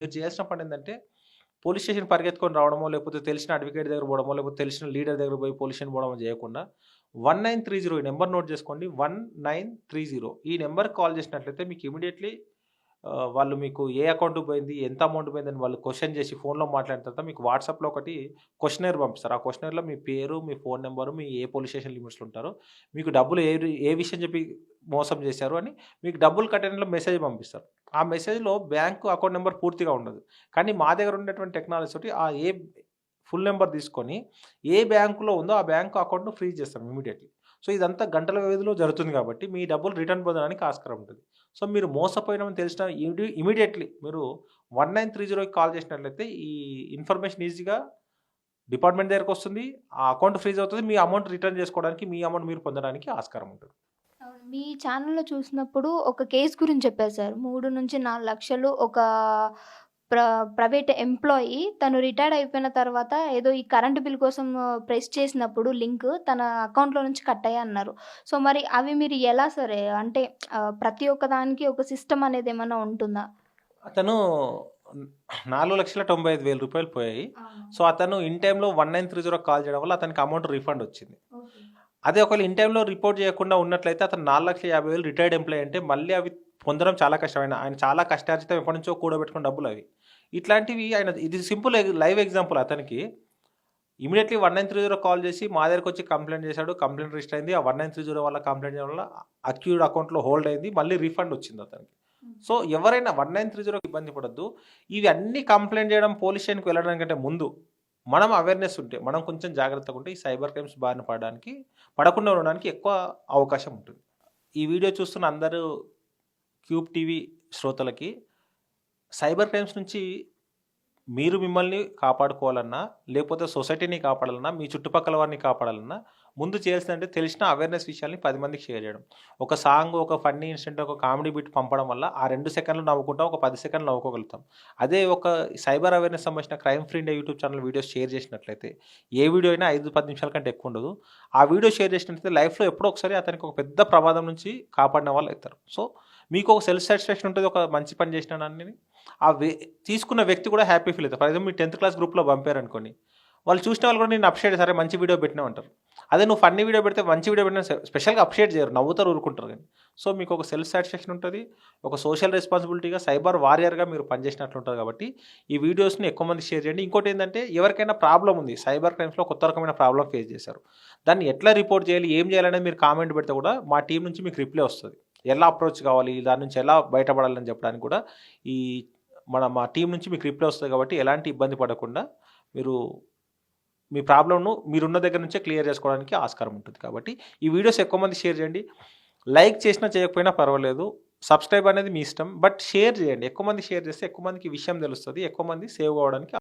మీరు చేయాల్సిన పనేందంటే, police station పరిగెత్తుకొని రావడమో, లేకపోతే తెలిసిన అడ్వకేట్ దగ్గర పోవడమో, లేకపోతే తెలిసిన లీడర్ దగ్గర పోయి పోలీస్ స్టేషన్ పోవడమో చేయకుండా 1930 ఈ నంబర్ నోట్ చేసుకోండి. 1930 ఈ నంబర్‌కి కాల్ చేసినట్లయితే మీకు ఇమ్మీడియేట్‌లీ వాళ్ళు మీకు ఏ అకౌంట్‌కి పోయింది, ఎంత అమౌంట్ పోయిందని వాళ్ళు క్వెషన్ చేసి ఫోన్‌లో మాట్లాడిన తర్వాత మీకు వాట్సాప్‌లో ఒకటి క్వెషనైర్ పంపిస్తారు. ఆ క్వెషనైర్‌లో మీ పేరు, మీ ఫోన్ నంబరు, మీ ఏ పోలీస్ స్టేషన్ లిమిట్స్‌లో ఉంటారో, మీకు డబ్బులు ఏ విషయం చెప్పి మోసం చేశారు అని మీకు డబ్బులు కట్టడంలో మెసేజ్ పంపిస్తారు. ఆ మెసేజ్‌లో బ్యాంకు అకౌంట్ నంబర్ పూర్తిగా ఉండదు. కానీ మా దగ్గర ఉన్నటువంటి టెక్నాలజీ తోటి ఫుల్ నంబర్ తీసుకొని ఏ బ్యాంకులో ఉందో ఆ బ్యాంక్ అకౌంట్‌ను ఫ్రీజ్ చేస్తాం ఇమ్మీడియేట్‌లీ. సో, ఇదంతా గంటల వ్యవధిలో జరుగుతుంది కాబట్టి మీ డబ్బులు రిటర్న్ పొందడానికి ఆస్కారం ఉంటది. సో, మీరు మోసపోయినామని తెలిసిన ఇమ్మీడియేట్‌లీ మీరు 1930కి కాల్ చేసినట్లయితే ఈ ఇన్ఫర్మేషన్ ఈజీగా డిపార్ట్‌మెంట్ దగ్గరకొస్తుంది. ఆ అకౌంట్ ఫ్రీజ్ అవుతది. మీ అమౌంట్ రిటర్న్ చేసుకోవడానికి, మీ అమౌంట్ మీరు పొందడానికి ఆస్కారం ఉంటది. అవును. మీ ఛానెల్‌లో చూసినప్పుడు ఒక కేస్ గురించి చెప్పారు సార్. 3-4 లక్షలు ఒక ప్ర ప్రైవేట్ ఎంప్లాయీ తను రిటైర్డ్ అయిపోయిన తర్వాత ఏదో ఈ కరెంట్ బిల్ కోసం ప్రెస్ చేసినప్పుడు లింక్ తన అకౌంట్‌లో నుంచి కట్ అయ్యాయన్నారు. సో, మరి అవి మీరు ఎలా సరే అంటే ప్రతి ఒక్క దానికి ఒక సిస్టమ్ అనేదేమన్నా ఉంటుందా? అతను హ్మ్, రూ. 4,95,000 పోయాయి. అవును. సో, అతను ఇన్ టైమ్‌లో 1930కి కాల్ చేయడం వల్ల అతనికి అమౌంట్ రిఫండ్ వచ్చింది. ఓకే. అదే ఒకవేళ ఇన్ టైమ్‌లో రిపోర్ట్ చేయకుండా ఉన్నట్లయితే అతను 4,50,000 రిటైర్డ్ ఎంప్లాయీ అంటే మళ్ళీ అవి పొందడం చాలా కష్టం. ఆయన చాలా కష్టార్జితం ఎప్పటినుంచో కూడబెట్టుకున్న డబ్బులవి. ఇట్లాంటివి ఇది సింపుల్ లైవ్ ఎగ్జాంపుల్ అతనికి. ఇమ్మీడియేట్‌లీ 1930 కాల్ చేసి మా దగ్గరకొచ్చి కంప్లెయింట్ చేశాడు. కంప్లెయింట్ రిజిస్టర్ అయింది. ఆ 1930 వల్ల కంప్లెయింట్ చేయడం వల్ల అక్యూజ్డ్ అకౌంట్‌లో హోల్డ్ అయింది. మళ్ళీ రిఫండ్ వచ్చింది అతనికి. సో, ఎవరైనా 1930కి ఇబ్బంది పడొద్దు. ఇవి అన్నీ కంప్లెయింట్ చేయడం, పోలీస్ స్టేషన్‌కి వెళ్ళడానికంటే ముందు మనం అవేర్‌నెస్ ఉంటే, మనం కొంచెం జాగ్రత్తగా ఉంటే ఈ సైబర్ క్రైమ్స్ బారిన పడకుండా ఉండడానికి ఎక్కువ అవకాశం ఉంటుంది. ఈ వీడియో చూస్తున్న అందరూ క్యూబ్ టీవీ శ్రోతలకి సైబర్ క్రైమ్స్ నుంచి మీరు మిమ్మల్ని కాపాడుకోవాలన్నా, లేకపోతే సొసైటీని కాపాడాలన్నా, మీ చుట్టుపక్కల వారిని కాపాడాలన్నా, ముందు చేయాల్సిందంటే తెలిసిన అవేర్‌నెస్ విషయాల్ని 10 మందికి షేర్ చేయడం. ఒక సాంగ్, ఒక ఫన్నీ ఇన్సిడెంట్, ఒక కామెడీ బిట్ పంపడం వల్ల ఆ 2 సెకన్లు నవ్వుకుంటాం. ఒక 10 సెకన్లు నవ్వుకోగలుగుతాం. అదే ఒక సైబర్ అవేర్‌నెస్ సంబంధించిన crime free India YouTube channel videos share చేసినట్లయితే, ఏ వీడియో అయినా 5, 10 నిమిషాల కంటే ఎక్కువ ఉండదు. ఆ వీడియో షేర్ చేసినట్లయితే లైఫ్‌లో ఎప్పుడో ఒకసారి అతనికి ఒక పెద్ద ప్రమాదం నుంచి కాపాడిన వాళ్ళు అవుతారు. సో, మీకు ఒక సెల్ఫ్ సాటిస్ఫాక్షన్ ఉంటది. ఒక మంచి పని చేసినానని. ఆ వే తీసుకున్న వ్యక్తి కూడా హ్యాపీ ఫీల్ అవుతారు. ఫర్ ఎగ్జాంపుల్ మీ 10థ్ క్లాస్ గ్రూప్‌లో పంపారనుకోండి. వాళ్ళు చూసిన వాళ్ళు కూడా నిన్ను అప్రిషియేట్ సరే మంచి వీడియో పెట్టినావు అంటారు. అదే నువ్వు ఫన్నీ వీడియో పెడితే మంచి వీడియో పెట్టినా స్పెషల్‌గా అప్రిషియేట్ చేయరు. నవ్వుతారు, ఊరుకుంటారు గానీ. సో, మీకు ఒక సెల్ఫ్ సాటిస్ఫాక్షన్ ఉంటది. ఒక సోషల్ రెస్పాన్సిబిలిటీగా సైబర్ వారియర్‌గా మీరు పనిచేసినట్లు ఉంటది కాబట్టి, ఈ వీడియోస్‌ని ఎక్కువ మందికి షేర్ చేయండి. ఇంకోటేంటంటే ఎవరికైనా ప్రాబ్లమ్ ఉంది. సైబర్ క్రైమ్స్‌లో కొత్త రకమైన ప్రాబ్లమ్ ఫేస్ చేశారు. దాన్ని ఎట్లా రిపోర్ట్ చేయాలి, ఏం చేయాలనేది మీరు కామెంట్ పెడితే కూడా మా టీమ్ నుంచి మీకు రిప్లై వస్తది. ఎలా అప్రోచ్ కావాలి, దాని నుంచి ఎలా బయటపడాలని చెప్పడానికి కూడా ఈ మా టీమ్ నుంచి మీకు రిప్లై వస్తది కాబట్టి ఎలాంటి ఇబ్బంది పడకుండా మీరు మీ ప్రాబ్లమ్‌ను మీరున్న దగ్గర నుంచే క్లియర్ చేసుకోవడానికి ఆస్కారం ఉంటుంది. కాబట్టి ఈ వీడియోస్ ఎక్కువ మందికి షేర్ చేయండి. లైక్ చేసినా చేయకపోయినా పర్వాలేదు. సబ్స్క్రైబ్ అనేది మీ ఇష్టం. బట్ షేర్ చేయండి. ఎక్కువ మందికి షేర్ చేస్తే ఎక్కువ మందికి ఈ విషయం తెలుస్తది. ఎక్కువ మంది సేవ్ అవ్వడానికి